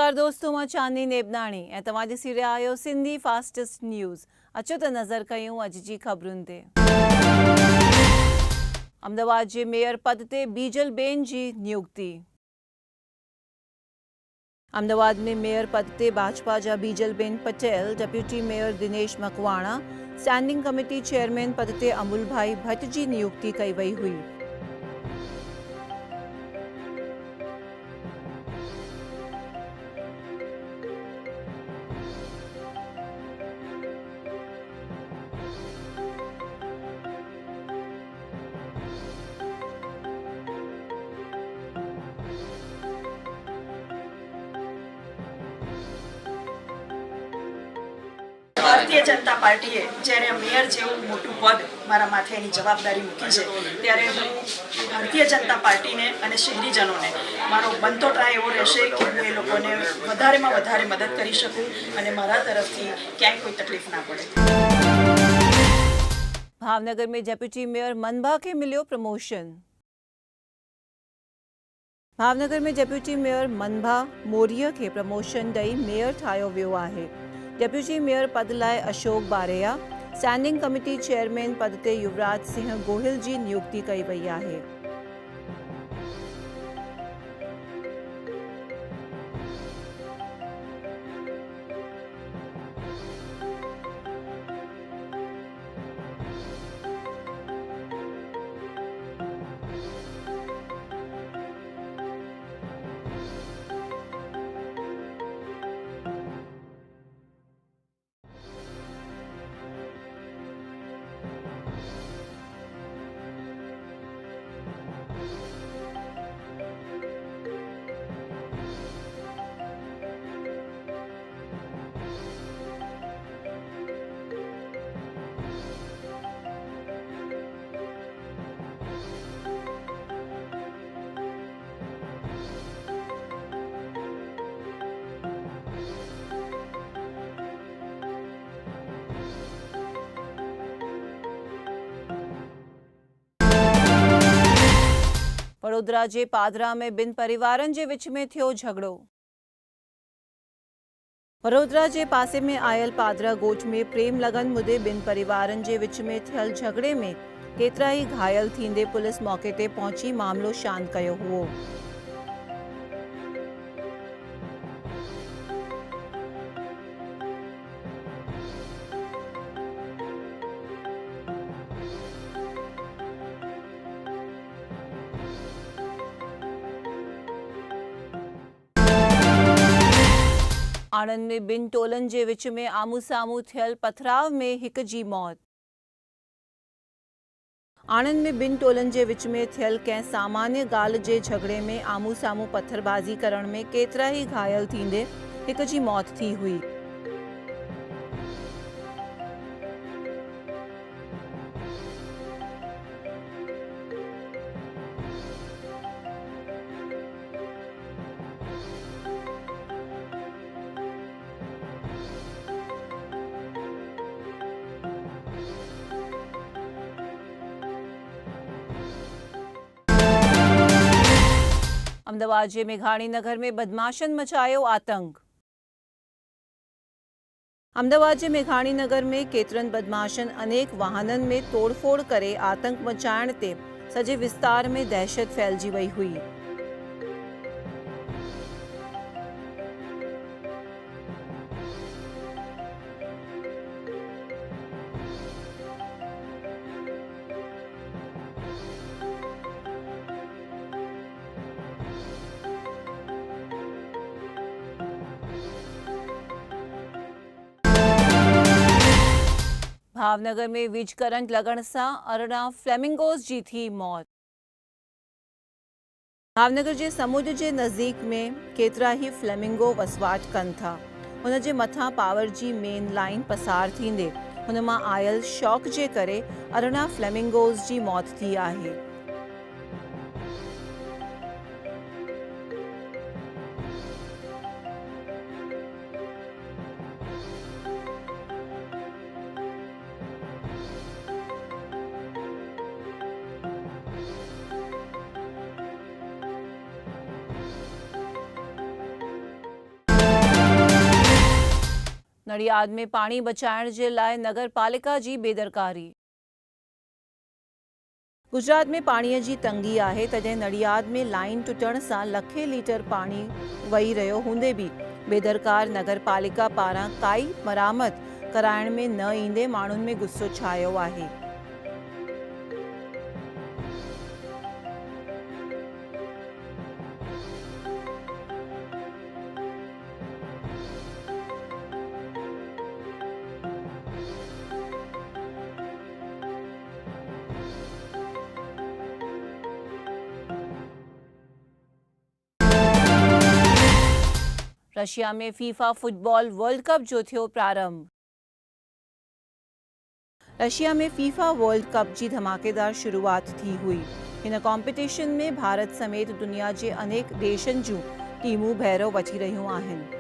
नमस्कार दोस्तों, मां चांदनी नेबनाणी ऐं तव्हां ॾिसी रहिया आहियो सिंधी फास्टेस्ट न्यूज़। अचो त नज़र कयूं अॼु जी ख़बरुनि ते। अहमदाबाद जे मेयर पद ते बीजल बेन जी नियुक्ति। अहमदाबाद में मेयर पद ते भाजपा जा Bijal ben Patel, deputy mayor Dinesh Makwana, standing committee chairman पद ते अमूल भाई भट्ट जी नियुक्ति कई वई हुई। ભારતીય જનતા પાર્ટીએ જ્યારે મેયર જેવું મોટું પદ મારા માથે એની જવાબદારી મૂકી છે ત્યારે હું ભારતીય જનતા પાર્ટીને અને શહેરીજનોને મારો બનતો ટ્રાય એવો રહેશે કે હું એ લોકોને વધારેમાં વધારે મદદ કરી શકું અને મારા તરફથી ક્યાંય કોઈ તકલીફ ના પડે। भावनगर में डेप्यूटी मेयर मनभा के मिलियो प्रमोशन। भावनगर में डेप्यूटी मेयर मनभा मोरिया के प्रमोशन ॾेई मेयर ठाहियो वियो आहे। डेप्यूटी मेयर पद लाइ अशोक बारेया, स्टैंडिंग कमेटी चेयरमैन पद ते युवराज सिंह गोहिल जी नियुक्ति कई वई आहे। वडोदरा जे पादरा में ॿिनि परिवारनि जे विच में थियो झगड़ो। वडोदरा जे पासे में आयल पादरा ॻोठ में प्रेम लगन मुदे ॿिनि परिवारनि जे विच में थियल झगड़े में केतिरा ई घायल थींदे पुलिस मौके ते पहुची मामलो शांत कयो हुओ। आणंद में ॿिनि टोलनि जे विच में आमू साम्हूं थियल पथराव में हिक जी मौत। आणंद में ॿिनि टोलनि जे विच में थियल कंहिं सामान्य ॻाल्हि जे झगड़े में आमू साम्हूं पत्थरबाज़ी करण में केतिरा ई घायल थींदे हिक जी मौत थी हुई। अहमदाबाद जे मेघाणी नगर में बदमाशन मचायो आतंक। अहमदाबाद जे मेघाणी नगर में केतिरनि बदमाशन अनेक वाहननि में तोड़फोड़ करे आतंक मचाइण ते सॼे विस्तार में दहशत फैलिजी वई हुई। भावनगर में वीज करंट लगण सां 18 फ्लेमिंगोस जी थी मौत। भावनगर जे समुद्र जे नज़दीक में केतिरा ई फ्लेमिंगो वसवाट कनि था। हुन जे मथां पावर जी मेन लाइन पसार थींदे हुन मां आयल शॉक जे करे 18 फ्लेमिंगोस जी मौत थी आहे। नड़ियाद में पानी बचाइण जे लाइ नगरपालिका जी बेदरकारी। गुजरात में पाणीअ जी तंगी आहे, तॾहिं नड़ियाद में लाइन टुटण सां लखे लीटर पाणी वही रहियो हूंदे बि बेदरकार नगरपालिका पारां काई मरामत कराइण में न ईंदे माण्हुनि में गुस्सो छायो आहे। रशिया में फीफा फुटबॉल वर्ल्ड कप जो थियो प्रारंभ। रशिया में फीफा वर्ल्ड कप जी धमाकेदार शुरूआत थी हुई। हिन कॉम्पिटिशन में भारत समेत दुनिया जे अनेक देशनि जूं टीमूं भैरो वठी रहियूं आहिनि।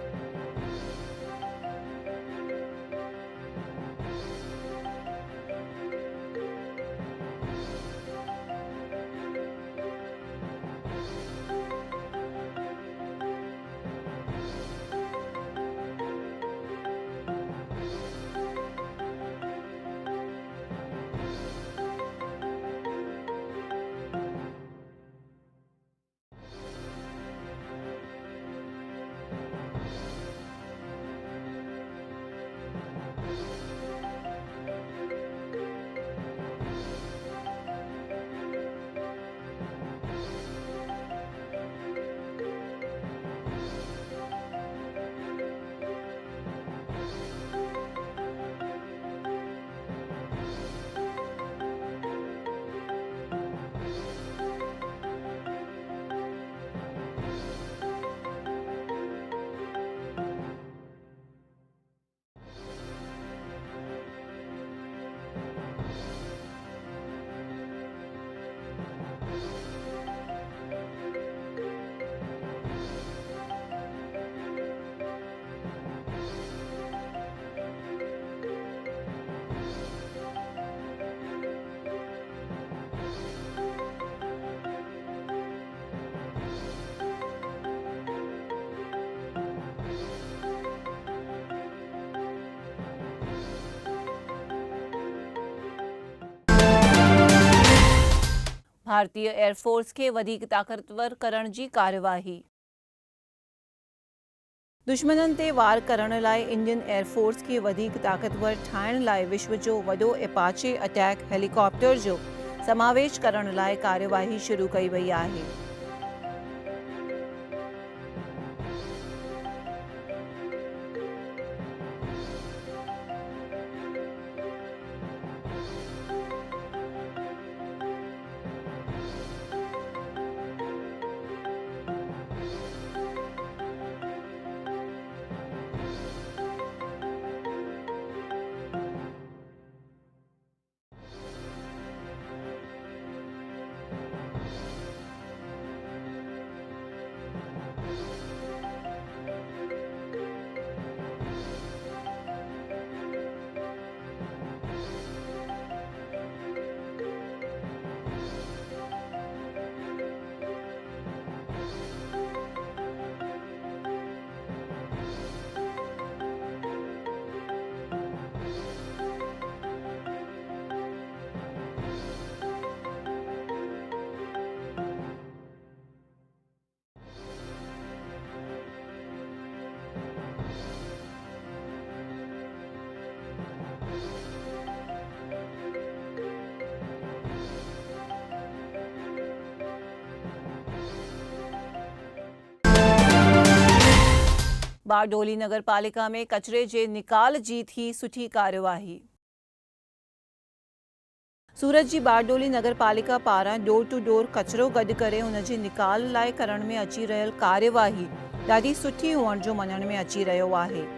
भारतीय एयरफोर्स के वधीक ताक़तवर करण जी कार्यवाही। दुश्मननि ते वार करण लाइ इंडियन एयरफोर्स खे वधीक ताक़तवर ठाहिण लाइ विश्व जो वॾो एपाचे अटैक हेलीकॉप्टर जो समावेश करण लाइ कार्यवाही शुरू कई वई आहे। बारडोली नगर पालिका में कचरे जे निकाल जी थी सुठी कार्यवाही। सूरत जी बारडोली नगर पालिका पारां डोर टू डोर कचरो गॾु करे उन जे निकाल लाइ करण में अची रहियल कार्यवाही ॾाढी सुठी हुअण जो मञण में अची रहियो आहे।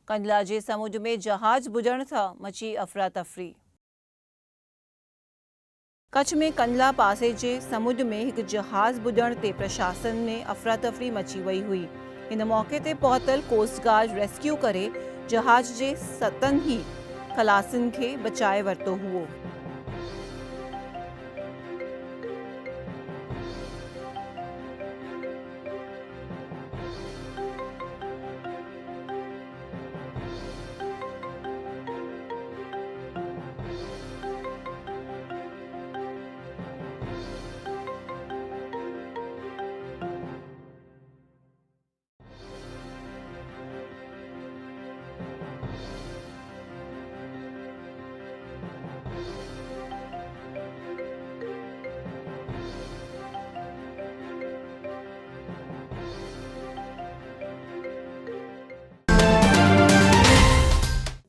कंडला जे समुद्र में जहाज बुझण सां मची अफरा तफरी। कच्छ में कंडला पासे जे समुद्र में एक जहाज बुझण ते प्रशासन में अफरा तफरी मची वई हुई। इन मौके ते पहुतल कोस्ट गार्ड रेस्क्यू करे जहाज जे 7 ही खलासिन खे बचाए वरतो हुओ।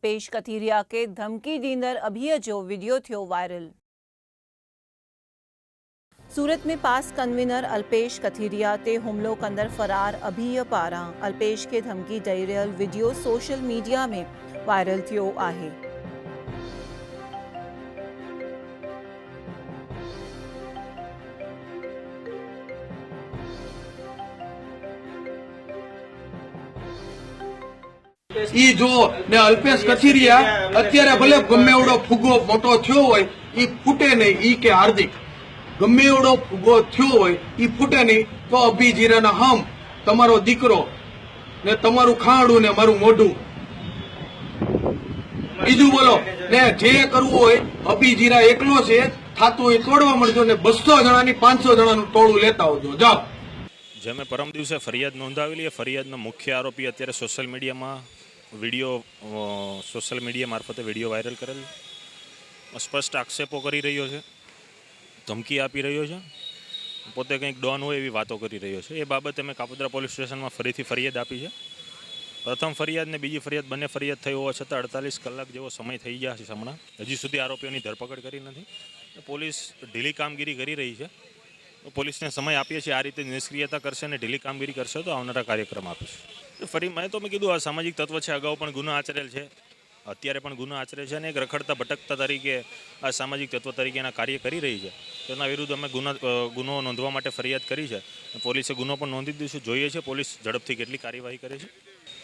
अल्पेश कथीरिया के धमकी ॾींदड़ अभिय जो वीडियो थियो वायरल। सूरत में पास कन्वीनर अल्पेश कथीरिया ते हुमलो कंदड़ फरार अभिय पारां अल्पेश के धमकी ॾेई रहियल वीडियो सोशल मीडिया में वायरल थियो आहे। ई जो ने अल्पेश कथीरिया अत्यारे भले गमे एवडो फुगो मोटो थयो होय ई फूटे नहीं। ई के हार्दिक गमे एवडो फुगो थयो होय ई फूटे नहीं तो अभी जीराना हम तमारो दीकरो ने तमारू खाणू ने मारू मोढू बीजू बोलो ने जे करवू होय अभी जीरा एकलो छे थातो होय तोड़वा मळजो ने 200 जणानी 500 जणानु टोळू लेता आवजो। जाओ जेमे परम दिवसे फरियाद नोंधावेली है। फरियादनो मुख्य आरोपी अत्यारे सोशल मीडिया में सोशल मीडिया मार्फते विडियो वायरल करेल स्पष्ट आक्षेपो करी रह्यो छे, धमकी आपी रह्यो छे, पोते कंईक डॉन होय एवी वातो करी रह्यो छे। ए बाबते मैं कापोद्रा पोलीस स्टेशन में फरीथी फरियाद आपी छे। प्रथम फरियाद ने बीजी फरियाद बने फरियाद थई होवा छतां 48 कलाक जेवो समय थई गया छे। हमणां हजी सुधी आरोपीओनी धरपकड़ करी नथी। पोलीस ढीली कामगीरी करी रही है। तो पुलिस ने समय आपीए छे आ रीते निष्क्रियता करशे ने ढीली कामगीरी करशे तो आवनारा कार्यक्रम आपीशुं। फरी मैं तो मैं कीधुं आ सामाजिक तत्व छे, अगाऊ पण गुनो आचरेल छे, अत्यारे पण गुनो आचरे छे ने एक रखड़ता भटकता तरीके आ सामाजिक तत्व तरीके एना कार्य करी रही है। तेना विरुद्ध अमे गुनो नोंधवा माटे फरियाद करी छे। पोलीसे गुनो पण नोंधी दीधुं। जोईए छे पोलीस झड़पथी केटली कार्यवाही करे छे।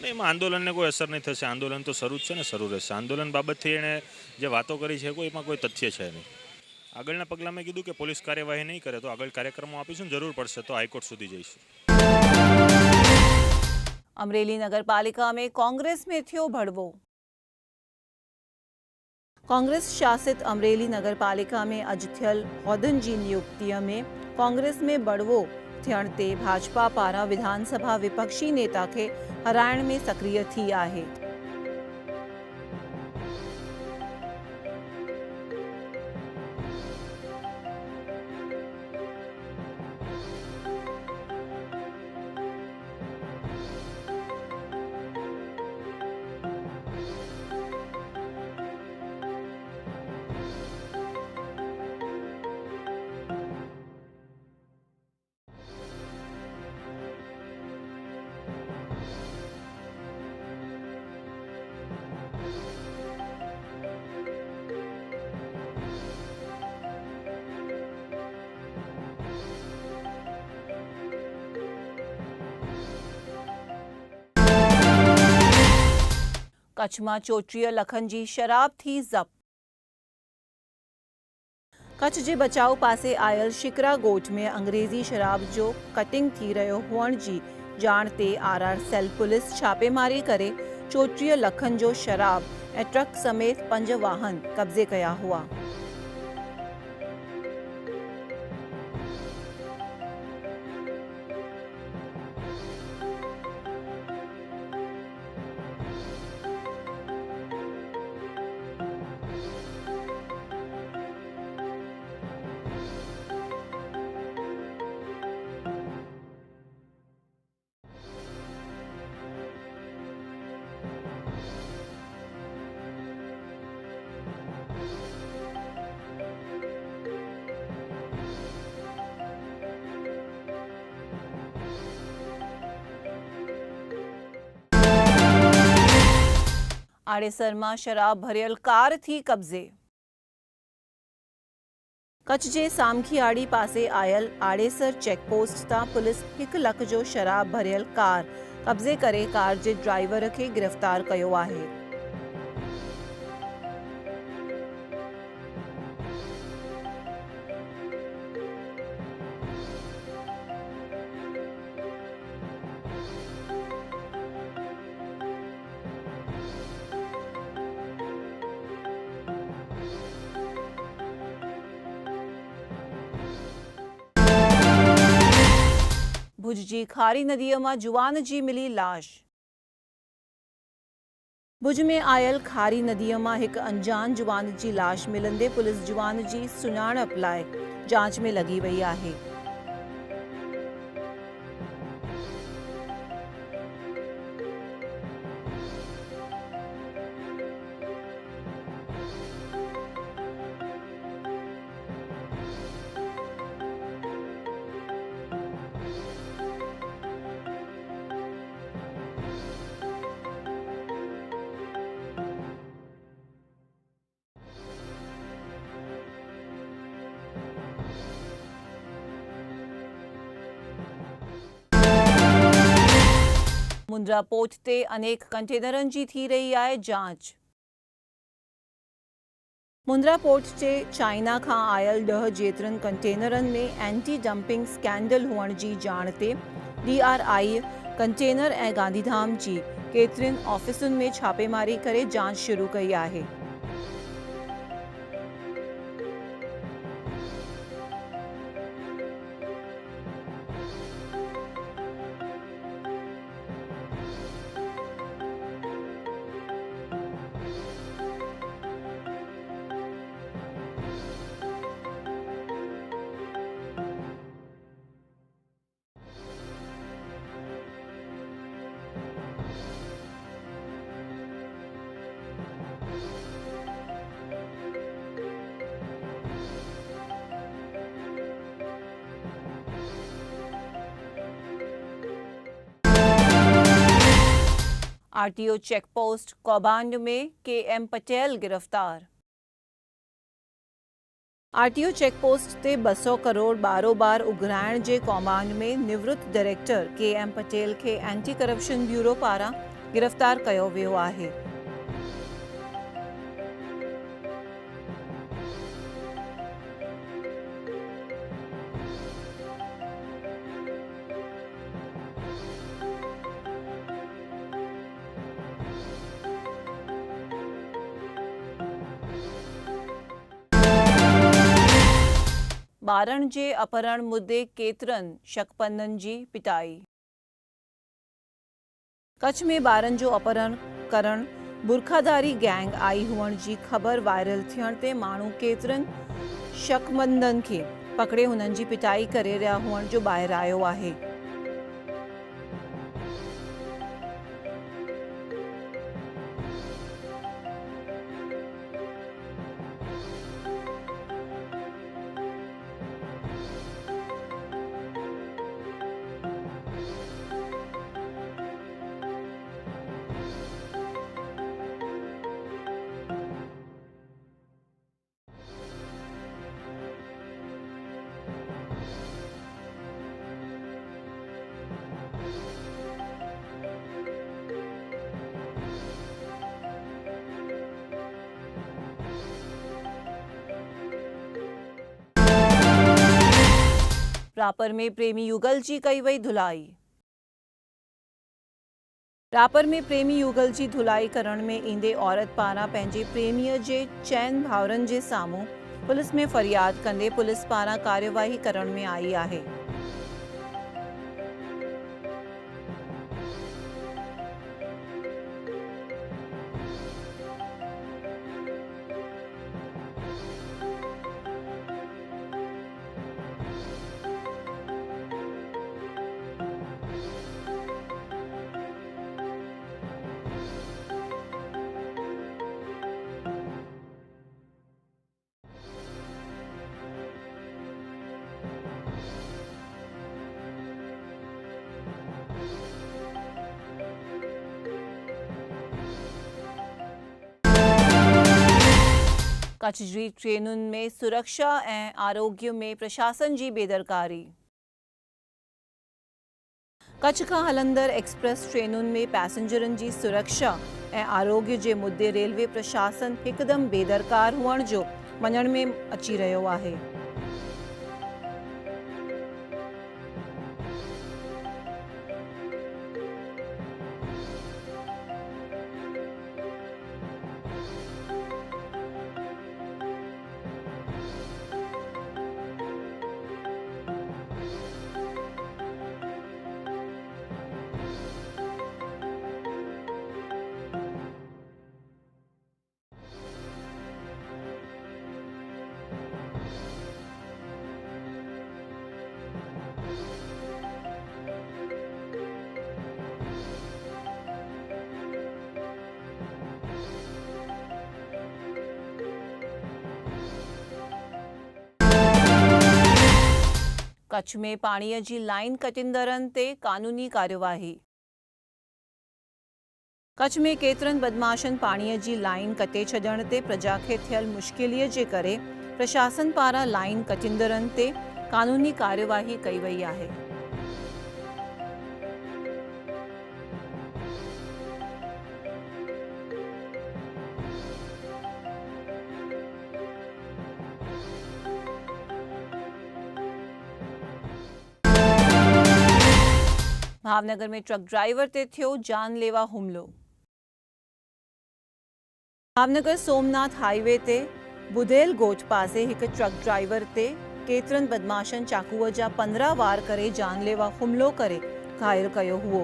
एमां आंदोलनने कोई असर नहीं थशे। आंदोलन तो शरू ज छे ने शरू रहेशे। आंदोलन बाबतथी एणे जे वातो करी छे कोईमां कोई तथ्य छे नहीं। आगळना पगला में कीधुं के पोलीस कार्यवाही नहीं करे तो आगळ कार्यक्रमों आपीशुं। जरूर पड़शे तो हाईकोर्ट सुधी जईशुं। अमरेली नगरपालिका में कांग्रेस में थियो भड़वो। कांग्रेस शासित अमरेली नगरपालिका में अज थियल औहदनि जी नियुक्तिअ में कांग्रेस में बड़वो थियण ते भाजपा पारां विधानसभा विपक्षी नेता खे हराइण में सक्रिय थी आहे। कच्छ में 34 लखन जी शराब थी जब्त। कच्छ जे बचाव पासे आयल शिकरा गोठ में अंग्रेजी शराब जो कटिंग थी रहियो हुअण जी जाण ते आरआर सेल पुलिस छापेमारी करे 34 लखन जो शराब ऐं ट्रक समेत 5 वाहन कब्जे कया हुआ। આડેસરમાં શરાબ ભરેલ કારથી કબજે. કચ્છ જે સામખીયાળી પાસે આયલ આડેસર ચેકપોસ્ટ તા पुलिस 1 લાખ जो शराब भरियल कार कब्जे करे कार जे ड्राइवर खे गिरफ्तार कयो आहे. भुज जी खारी नदीअ मां जुवान जी मिली लाश. भुज में आयल खारी नदीअ मां हिकु अंजान जुवान जी लाश मिलंदे पुलिस जुवान जी सुञाणप लाइ जांच में लगी वई आहे. मुंद्रा पोर्ट ते अनेक कंटेनरनि जी थी रही आहे जांच. मुंद्रा पोर्ट ते चाइना खां आयल 10 जेतिरनि कंटेनरनि में एंटी डंपिंग स्कैंडल हुअण जी ॼाण ते DRI कंटेनर ऐं गांधीधाम जी केतिरनि ऑफिसुनि में छापेमारी करे जांच शुरू कई आहे. RTO चेकपोस्ट कौबांड में KM पटेल गिरफ्तार. RTO चेकपोस्ट ते 200 करोड़ बारोबार उघराइण जे कौबांड में निवृत्त डायरेक्टर KM पटेल खे एंटी करप्शन ब्यूरो पारां गिरफ्तार कयो वियो आहे. ॿारनि जे अपहरण मुद्दे केतिरनि शकपननि जी पिटाई. कच्छ में ॿारनि जो अपहरण करण बुरखाधारी गैंग आई हुअण जी ख़बर वायरल थियण ते माण्हू केतिरनि शकमंदनि खे पकड़े हुननि जी पिटाई करे रहिया हुअण जो ॿाहिरि आयो आहे. रापर में प्रेमी युगल जी कई वई धुलाई. रापर में प्रेमी युगल जी धुलाई करण में ईंदे औरत पारां पंहिंजे प्रेमीअ जे 4 भाउरनि जे साम्हूं पुलिस में फरियाद कंदे पुलिस पारां कार्यवाही करण में आई आहे. कच्छ जी ट्रेनुनि में सुरक्षा ऐं आरोग्य में प्रशासन जी बेदरकारी। कच्छ खां हलंदड़ एक्सप्रेस ट्रेनुनि में पैसेंजरनि जी सुरक्षा ऐं आरोग्य जे मुद्दे रेलवे प्रशासन हिकदमि बेदरकार हुअण जो मञण में अची रहियो आहे। कच्छ में पाणीअ जी लाइन कटिंदड़नि ते कानूनी कार्यवाही। कच्छ में केतिरनि बदमाशनि पाणीअ जी लाइन कटे छॾण ते प्रजा खे थियल मुश्किलीअ जे करे प्रशासन पारां लाइन कटिंदड़नि ते कानूनी कार्यवाही कई वई आहे। भावनगर में ट्रक ड्राइवर ते थियो जानलेवा हुमलो। भावनगर सोमनाथ हाईवे ते बुधेल ॻोठ पासे हिक ट्रक ड्राइवर ते केतिरनि बदमाशनि चाकूअ जा 15 वार करे जानलेवा हुमलो करे घायल कयो हुओ।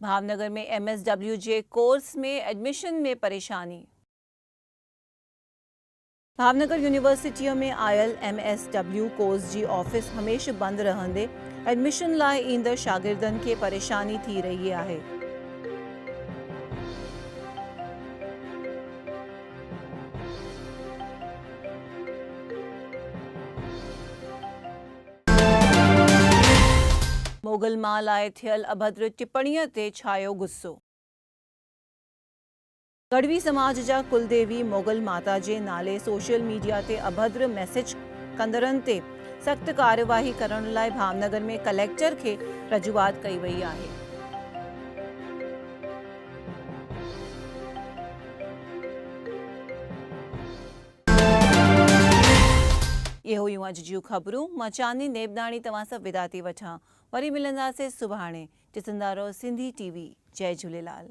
भावनगर में MSW जे कोर्स में एडमिशन में परेशानी। भावनगर यूनिवर्सिटीअ में आयल MSW कोर्स जी ऑफिस हमेशह बंदि रहंदे एडमिशन लाइ ईंदड़ शागिर्दनि खे परेशानी थी रही आहे। मोगल मां लाइ थियल अभद्र टिप्पणीअ ते छायो गुस्सो। गढ़वी समाज जा कुलदेवी मोगल माता जे नाले सोशल मीडिया ते अभद्र मैसेज कंदड़नि ते सख़्त कार्यवाही करण लाइ भावनगर में कलेक्टर खे रजूआत कई वई आहे। ये हुयूं अॼु जूं ख़बरूं। मां चांदनी नेबनाणी तव्हां सां विदा थी वठां। वरी मिलंदासीं सुभाणे। ॾिसंदा रहो सिंधी TV। जय झूलेलाल।